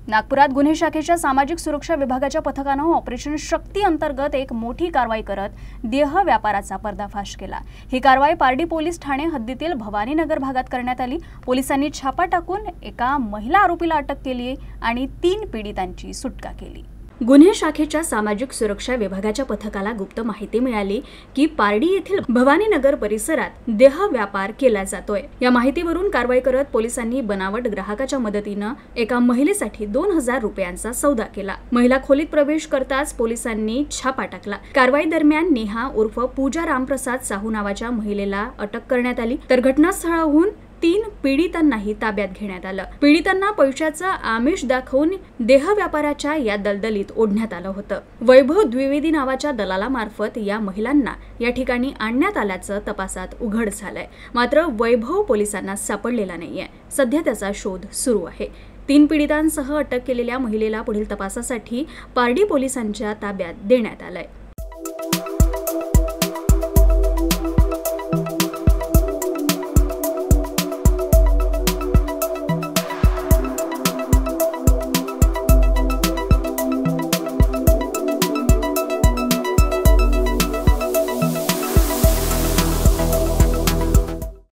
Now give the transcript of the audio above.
नागपुरात गुन्हे शाखेच्या सामाजिक सुरक्षा विभागाच्या पथकानं ऑपरेशन शक्ती अंतर्गत एक मोठी कारवाई करत देह व्यापाराचा पर्दाफाश केला। ही कारवाई पारडी पोलीस ठाणे हद्दीतील भवानीनगर भागात करण्यात आली। पोलिसांनी छापा टाकून एका महिला आरोपीला अटक केली आणि 3 पीडितांची सुटका केली। गुन्हे शाखेच्या सामाजिक सुरक्षा विभागाच्या पथकाला गुप्त माहिती मिळाली की पारडी येथील भवानीनगर परिसरात देह व्यापार केला जातोय। या माहितीवरून कारवाई करत पोलिसांनी बनावट ग्राहकाच्या मदतीने एका महिलेसाठी 2000 रुपयांचा सौदा केला। महिला खोलीत प्रवेश करताच पोलिसांनी छापा टाकला। कारवाई दरम्यान नेहा उर्फ पूजा रामप्रसाद साहू नावाच्या महिलेला अटक करण्यात आली, तर घटनास्थळाहून 3 पीडितांनाही ताब्यात घेण्यात आलं। पीडितांना पैशाचं आमिष दाखवून देह व्यापाराच्या या दलदलीत ओढण्यात आलं होतं। वैभव द्विवेदी नावाच्या दलालामार्फत या महिलांना या ठिकाणी आणण्यात आल्याचं तपासात उघड झालंय। मात्र वैभव पोलिसांना सापडलेला नाहीये। सध्या त्याचा शोध सुरू आहे। 3 पीडितांसह अटक केलेल्या महिलेला पुढील तपासासाठी पारडी पोलिसांच्या ताब्यात देण्यात आलंय।